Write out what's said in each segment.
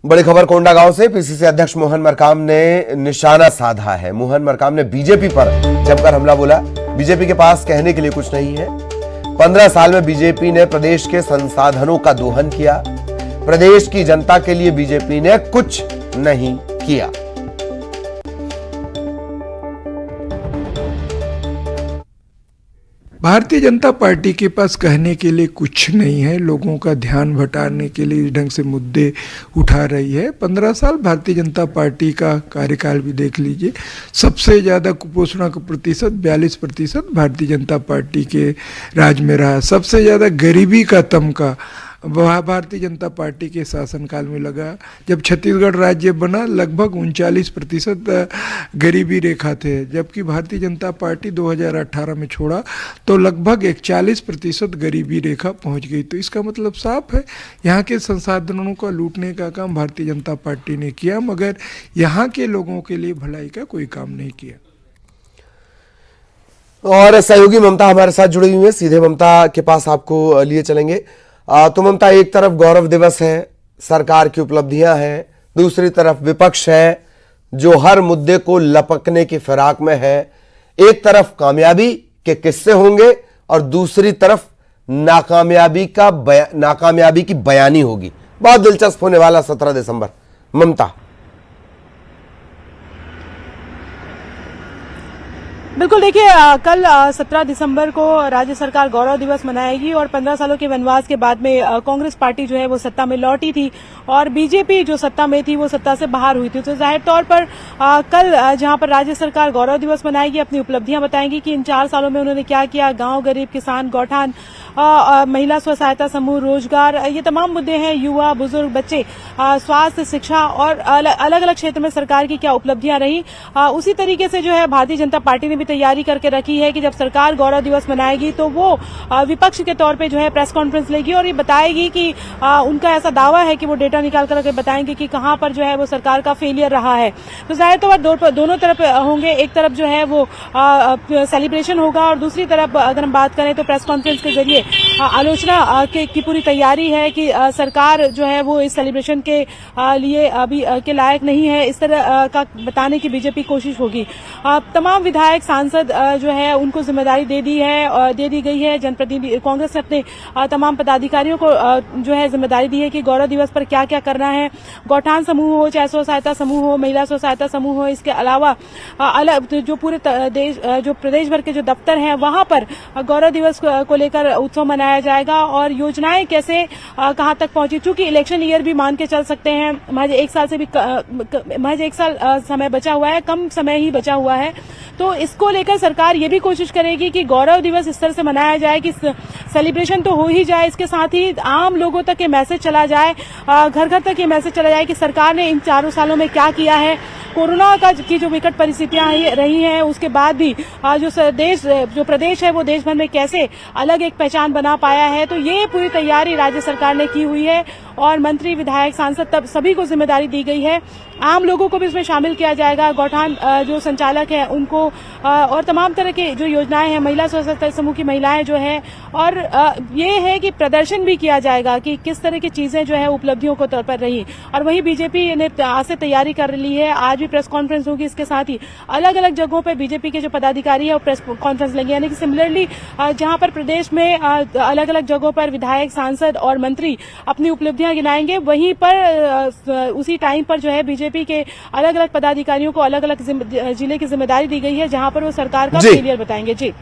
बड़ी खबर कोंडागांव से। पीसीसी अध्यक्ष मोहन मरकाम ने निशाना साधा है। मोहन मरकाम ने बीजेपी पर जमकर हमला बोला। बीजेपी के पास कहने के लिए कुछ नहीं है। 15 साल में बीजेपी ने प्रदेश के संसाधनों का दोहन किया। प्रदेश की जनता के लिए बीजेपी ने कुछ नहीं किया। भारतीय जनता पार्टी के पास कहने के लिए कुछ नहीं है। लोगों का ध्यान भटाने के लिए इस ढंग से मुद्दे उठा रही है। 15 साल भारतीय जनता पार्टी का कार्यकाल भी देख लीजिए। सबसे ज़्यादा कुपोषण का प्रतिशत 42% भारतीय जनता पार्टी के राज में रहा। सबसे ज़्यादा गरीबी का तमगा वह भारतीय जनता पार्टी के शासनकाल में लगा। जब छत्तीसगढ़ राज्य बना लगभग 39% गरीबी रेखा थे, जबकि भारतीय जनता पार्टी 2018 में छोड़ा तो लगभग 41% गरीबी रेखा पहुंच गई। तो इसका मतलब साफ है, यहाँ के संसाधनों का लूटने का काम भारतीय जनता पार्टी ने किया, मगर यहाँ के लोगों के लिए भलाई का कोई काम नहीं किया। और सहयोगी ममता हमारे साथ जुड़ी हुई है। सीधे ममता के पास आपको लिए चलेंगे। तो ममता, एक तरफ गौरव दिवस है, सरकार की उपलब्धियां हैं, दूसरी तरफ विपक्ष है जो हर मुद्दे को लपकने की फिराक में है। एक तरफ कामयाबी के किस्से होंगे और दूसरी तरफ नाकामयाबी की बयानी होगी। बहुत दिलचस्प होने वाला 17 दिसंबर। ममता। बिल्कुल, देखिए कल 17 दिसंबर को राज्य सरकार गौरव दिवस मनाएगी और 15 सालों के वनवास के बाद में कांग्रेस पार्टी जो है वो सत्ता में लौटी थी और बीजेपी जो सत्ता में थी वो सत्ता से बाहर हुई थी। तो जाहिर तौर पर कल जहां पर राज्य सरकार गौरव दिवस मनाएगी, अपनी उपलब्धियां बताएंगी कि इन 4 सालों में उन्होंने क्या किया। गांव, गरीब, किसान, गौठान, महिला स्व सहायता समूह, रोजगार, ये तमाम मुद्दे हैं। युवा, बुजुर्ग, बच्चे, स्वास्थ्य, शिक्षा और अलग अलग क्षेत्र में सरकार की क्या उपलब्धियां रही। उसी तरीके से जो है भारतीय जनता पार्टी ने भी तैयारी करके रखी है कि जब सरकार गौरव दिवस मनाएगी तो वो विपक्ष के तौर पे जो है प्रेस कॉन्फ्रेंस लेगी और ये बताएगी कि उनका ऐसा दावा है कि वो डेटा निकाल कर बताएंगे कि कहां पर जो है वो सरकार का फेलियर रहा है। तो जाहिर तौर पर दोनों तरफ होंगे। एक तरफ जो है वो सेलिब्रेशन होगा और दूसरी तरफ अगर हम बात करें तो प्रेस कॉन्फ्रेंस के जरिए आलोचना की पूरी तैयारी है कि सरकार जो है वो इस सेलिब्रेशन के लिए अभी के लायक नहीं है, इस तरह का बताने की बीजेपी कोशिश होगी। तमाम विधायक, सांसद जो है उनको जिम्मेदारी दे दी गई है। जनप्रतिनिधि कांग्रेस ने अपने तमाम पदाधिकारियों को जो है जिम्मेदारी दी है कि गौरव दिवस पर क्या क्या करना है। गौठान समूह हो, चाहे स्व सहायता समूह हो, महिला स्व सहायता समूह हो, इसके अलावा अलग जो पूरे देश जो प्रदेश भर के जो दफ्तर हैं वहां पर गौरव दिवस को लेकर उत्सव मनाया जाएगा और योजनाएं कैसे कहां तक पहुंची। चूंकि इलेक्शन ईयर भी मान के चल सकते हैं, महज एक साल समय बचा हुआ है, कम समय ही बचा हुआ है। तो इसको लेकर सरकार ये भी कोशिश करेगी कि गौरव दिवस इस तरह से मनाया जाए कि सेलिब्रेशन तो हो ही जाए, इसके साथ ही आम लोगों तक ये मैसेज चला जाए, घर घर तक ये मैसेज चला जाए कि सरकार ने इन 4 सालों में क्या किया है। कोरोना की जो विकट परिस्थितियां रही हैं उसके बाद भी जो प्रदेश है वो देश भर में कैसे अलग एक पहचान बना पाया है। तो ये पूरी तैयारी राज्य सरकार ने की हुई है और मंत्री, विधायक, सांसद तब सभी को जिम्मेदारी दी गई है। आम लोगों को भी इसमें शामिल किया जाएगा। गौठान जो संचालक है उनको और तमाम तरह के जो योजनाएं हैं, महिला स्व सहायता समूह की महिलाएं जो है, और ये है कि प्रदर्शन भी किया जाएगा कि किस तरह की चीजें जो है उपलब्धियों के तौर पर रही। और वही बीजेपी ने आज से तैयारी कर ली है। आज भी प्रेस कॉन्फ्रेंस होगी। इसके साथ ही अलग अलग जगहों पर बीजेपी के जो पदाधिकारी है वो प्रेस कॉन्फ्रेंस लेंगे। यानी कि सिमिलरली जहां पर प्रदेश में अलग अलग जगहों पर विधायक, सांसद और मंत्री अपनी उपलब्धियां गिनाएंगे, वहीं पर उसी टाइम पर जो है बीजेपी के अलग अलग पदाधिकारियों को अलग अलग जिले की जिम्मेदारी दी गई है जहां पर वो सरकार का फेलियर बताएंगे। जी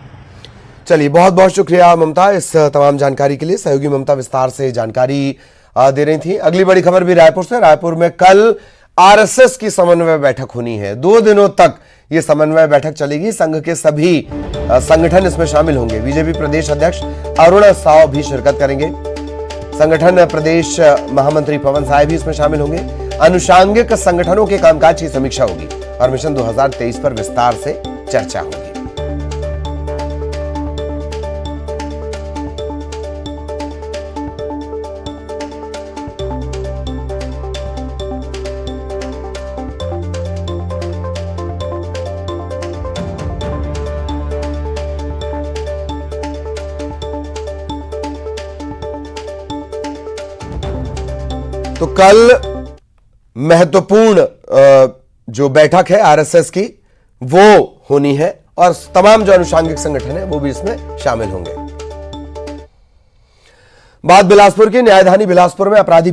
चलिए, बहुत बहुत शुक्रिया ममता इस तमाम जानकारी के लिए। सहयोगी ममता विस्तार से जानकारी दे रही थी। अगली बड़ी खबर भी रायपुर से। रायपुर में कल आरएसएस की समन्वय बैठक होनी है। 2 दिनों तक ये समन्वय बैठक चलेगी। संघ के सभी संगठन इसमें शामिल होंगे। बीजेपी प्रदेश अध्यक्ष अरुण साव भी शिरकत करेंगे। संगठन प्रदेश महामंत्री पवन साय भी इसमें शामिल होंगे। अनुषांगिक संगठनों के कामकाज की समीक्षा होगी और मिशन 2023 पर विस्तार से चर्चा होगी। तो कल महत्वपूर्ण जो बैठक है आरएसएस की वो होनी है और तमाम जो अनुषांगिक संगठन है वो भी इसमें शामिल होंगे। बात बिलासपुर की। न्यायधानी बिलासपुर में अपराधी